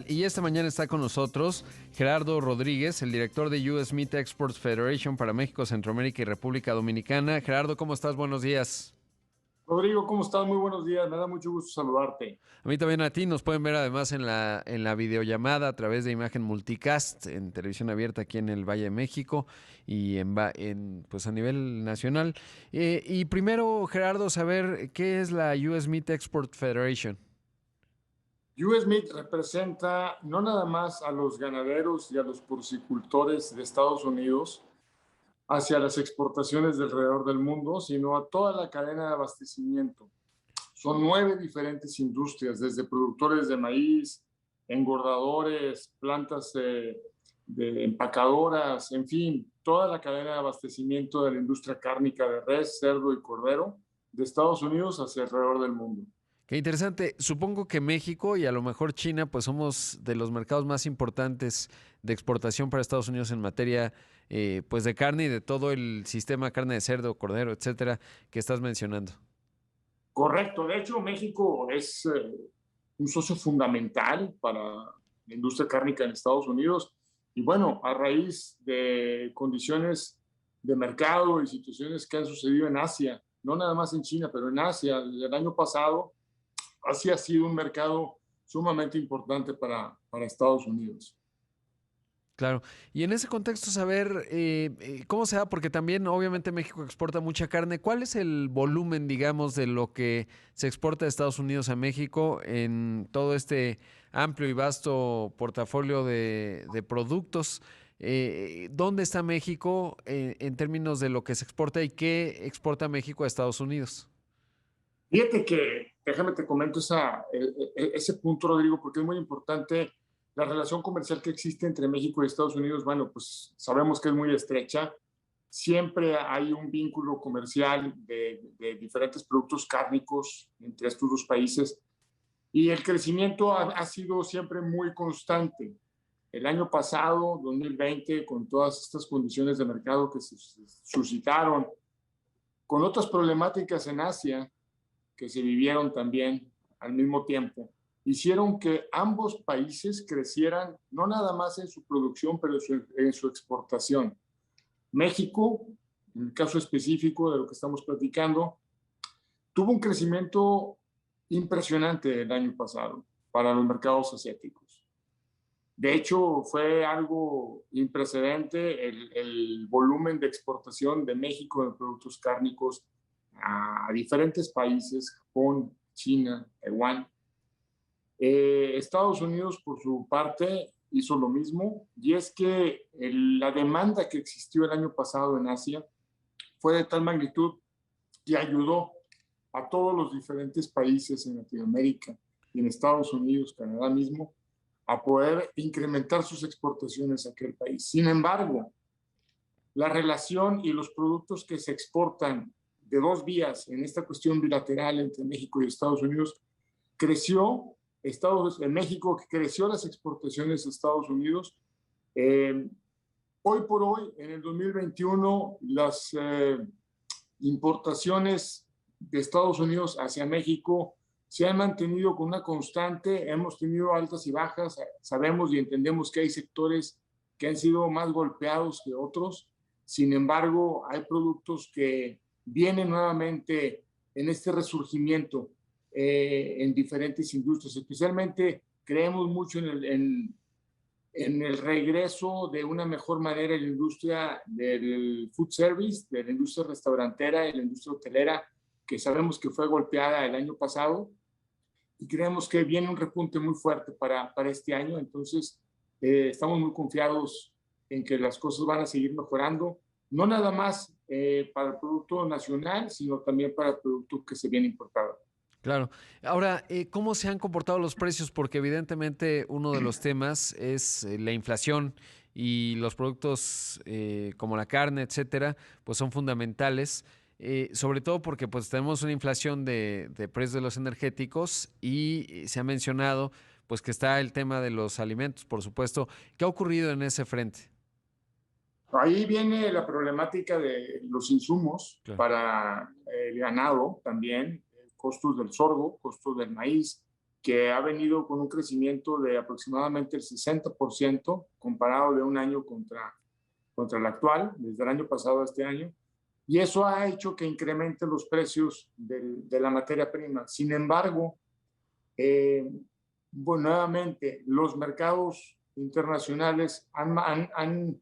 Y esta mañana está con nosotros Gerardo Rodríguez, el director de US Meat Exports Federation para México, Centroamérica y República Dominicana. Gerardo, ¿cómo estás? Buenos días. Rodrigo, ¿cómo estás? Muy buenos días. Me da mucho gusto saludarte. A mí también a ti. Nos pueden ver además en la videollamada a través de Imagen Multicast en televisión abierta aquí en el Valle de México y pues a nivel nacional. Y primero, Gerardo, saber qué es la US Meat Export Federation. US Meat representa no nada más a los ganaderos y a los porcicultores de Estados Unidos hacia las exportaciones de alrededor del mundo, sino a toda la cadena de abastecimiento. Son 9 diferentes industrias, desde productores de maíz, engordadores, plantas de empacadoras, en fin, toda la cadena de abastecimiento de la industria cárnica de res, cerdo y cordero de Estados Unidos hacia alrededor del mundo. Qué interesante. Supongo que México y a lo mejor China, pues somos de los mercados más importantes de exportación para Estados Unidos en materia, pues de carne y de todo el sistema carne de cerdo, cordero, etcétera, que estás mencionando. Correcto. De hecho, México es un socio fundamental para la industria cárnica en Estados Unidos. Y bueno, a raíz de condiciones de mercado y situaciones que han sucedido en Asia, no nada más en China, pero en Asia, el año pasado, Asia ha sido un mercado sumamente importante para Estados Unidos. Claro. Y en ese contexto, saber cómo se da, porque también obviamente México exporta mucha carne. ¿Cuál es el volumen, digamos, de lo que se exporta de Estados Unidos a México en todo este amplio y vasto portafolio de productos? ¿Dónde está México en términos de lo que se exporta y qué exporta México a Estados Unidos? Fíjate que, déjame te comento ese punto, Rodrigo, porque es muy importante la relación comercial que existe entre México y Estados Unidos. Bueno, pues sabemos que es muy estrecha. Siempre hay un vínculo comercial de diferentes productos cárnicos entre estos dos países y el crecimiento ha sido siempre muy constante. El año pasado, 2020, con todas estas condiciones de mercado que se suscitaron, con otras problemáticas en Asia, que se vivieron también al mismo tiempo, hicieron que ambos países crecieran no nada más en su producción, pero en su exportación. México, en el caso específico de lo que estamos platicando, tuvo un crecimiento impresionante el año pasado para los mercados asiáticos. De hecho, fue algo imprecedente el volumen de exportación de México de productos cárnicos a diferentes países, Japón, China, Taiwán. Estados Unidos, por su parte, hizo lo mismo, y es que la demanda que existió el año pasado en Asia fue de tal magnitud que ayudó a todos los diferentes países en Latinoamérica y en Estados Unidos, Canadá mismo, a poder incrementar sus exportaciones a aquel país. Sin embargo, la relación y los productos que se exportan de dos vías en esta cuestión bilateral entre México y Estados Unidos creció. En México creció las exportaciones a Estados Unidos. Hoy por hoy, en el 2021, las importaciones de Estados Unidos hacia México se han mantenido con una constante. Hemos tenido altas y bajas. Sabemos y entendemos que hay sectores que han sido más golpeados que otros. Sin embargo, hay productos que vienen nuevamente en este resurgimiento en diferentes industrias. Especialmente creemos mucho en el regreso de una mejor manera en la industria del food service, de la industria restaurantera y la industria hotelera, que sabemos que fue golpeada el año pasado, y creemos que viene un repunte muy fuerte para este año. Entonces, estamos muy confiados en que las cosas van a seguir mejorando, no nada más para el producto nacional, sino también para el producto que se viene importado. Claro. Ahora, ¿cómo se han comportado los precios? Porque evidentemente uno de los temas es la inflación y los productos como la carne, etcétera, pues son fundamentales. Sobre todo porque pues tenemos una inflación de precios de los energéticos y se ha mencionado pues que está el tema de los alimentos, por supuesto. ¿Qué ha ocurrido en ese frente? Ahí viene la problemática de los insumos Claro. para el ganado también, costos del sorgo, costos del maíz, que ha venido con un crecimiento de aproximadamente el 60% comparado de un año contra el actual, desde el año pasado a este año, y eso ha hecho que incrementen los precios de la materia prima. Sin embargo, bueno, nuevamente, los mercados internacionales han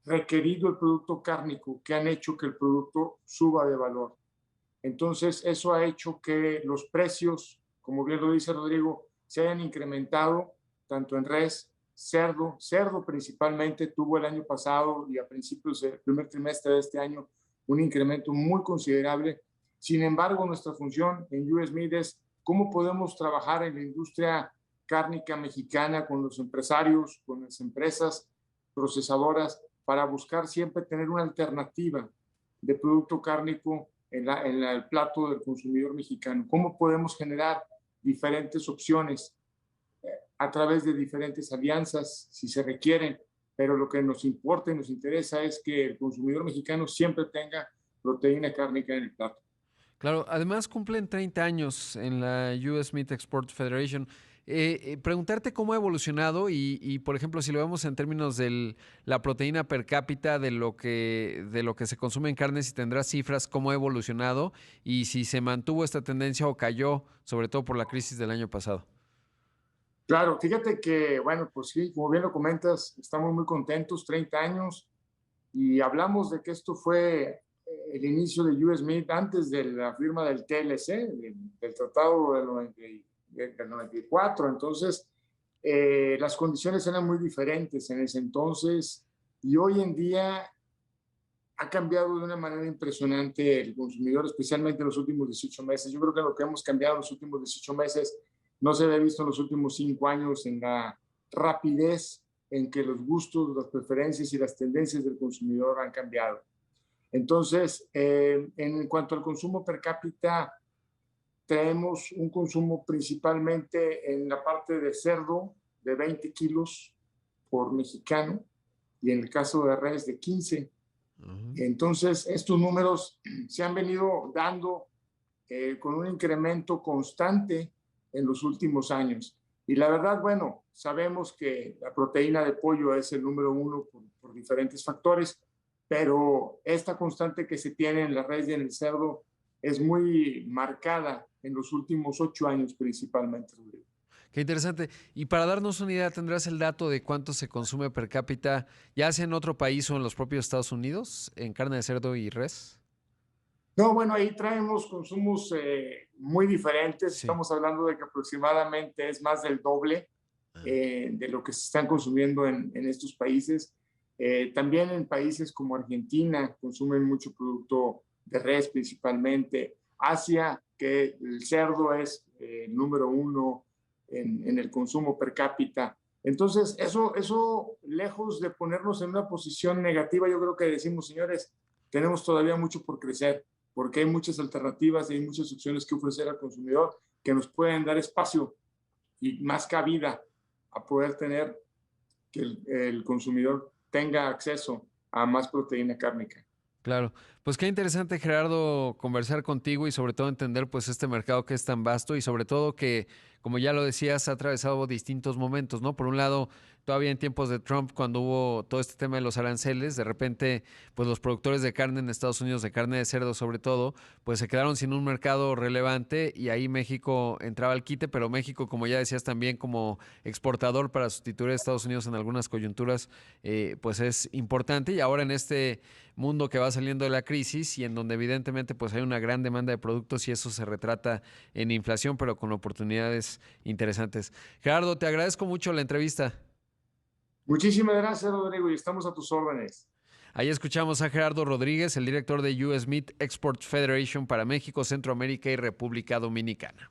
requerido el producto cárnico, que han hecho que el producto suba de valor. Entonces, eso ha hecho que los precios, como bien lo dice Rodrigo, se hayan incrementado tanto en res, cerdo principalmente tuvo el año pasado y a principios del primer trimestre de este año un incremento muy considerable. Sin embargo, nuestra función en US Meat es cómo podemos trabajar en la industria cárnica mexicana con los empresarios, con las empresas procesadoras, para buscar siempre tener una alternativa de producto cárnico en el plato del consumidor mexicano. ¿Cómo podemos generar diferentes opciones a través de diferentes alianzas, si se requieren? Pero lo que nos importa y nos interesa es que el consumidor mexicano siempre tenga proteína cárnica en el plato. Claro, además cumplen 30 años en la US Meat Export Federation. Preguntarte cómo ha evolucionado y, por ejemplo, si lo vemos en términos de la proteína per cápita de lo que se consume en carne, si tendrás cifras, cómo ha evolucionado y si se mantuvo esta tendencia o cayó, sobre todo por la crisis del año pasado. Claro, fíjate que, bueno, pues sí, como bien lo comentas, estamos muy contentos, 30 años, y hablamos de que esto fue el inicio de US Meat antes de la firma del TLC, del Tratado del 94. Entonces, las condiciones eran muy diferentes en ese entonces y hoy en día ha cambiado de una manera impresionante el consumidor, especialmente en los últimos 18 meses. Yo creo que lo que hemos cambiado en los últimos 18 meses no se había visto en los últimos 5 años en la rapidez en que los gustos, las preferencias y las tendencias del consumidor han cambiado. Entonces, en cuanto al consumo per cápita, traemos un consumo principalmente en la parte de cerdo de 20 kilos por mexicano y en el caso de res de 15. Entonces, estos números se han venido dando con un incremento constante en los últimos años. Y la verdad, bueno, sabemos que la proteína de pollo es el número uno por diferentes factores, pero esta constante que se tiene en la res y en el cerdo es muy marcada en los últimos 8 años principalmente. Qué interesante. Y para darnos una idea, ¿tendrás el dato de cuánto se consume per cápita, ya sea en otro país o en los propios Estados Unidos, en carne de cerdo y res? No, bueno, ahí traemos consumos muy diferentes. Sí. Estamos hablando de que aproximadamente es más del doble de lo que se están consumiendo en estos países. También en países como Argentina consumen mucho producto de res principalmente. Asia, que el cerdo es número uno en el consumo per cápita. Entonces, eso, lejos de ponernos en una posición negativa, yo creo que decimos, señores, tenemos todavía mucho por crecer, porque hay muchas alternativas y hay muchas opciones que ofrecer al consumidor que nos pueden dar espacio y más cabida a poder tener que el consumidor tenga acceso a más proteína cárnica. Claro, pues qué interesante, Gerardo, conversar contigo y sobre todo entender pues este mercado que es tan vasto y sobre todo que, como ya lo decías, ha atravesado distintos momentos, ¿no? Por un lado, todavía en tiempos de Trump, cuando hubo todo este tema de los aranceles, de repente, pues los productores de carne en Estados Unidos, de carne de cerdo sobre todo, pues se quedaron sin un mercado relevante y ahí México entraba al quite, pero México, como ya decías, también como exportador para sustituir a Estados Unidos en algunas coyunturas, pues es importante y ahora en este mundo que va saliendo de la crisis y en donde evidentemente pues hay una gran demanda de productos y eso se retrata en inflación, pero con oportunidades interesantes. Gerardo, te agradezco mucho la entrevista. Muchísimas gracias, Rodrigo, y estamos a tus órdenes. Ahí escuchamos a Gerardo Rodríguez, el director de US Meat Export Federation para México, Centroamérica y República Dominicana.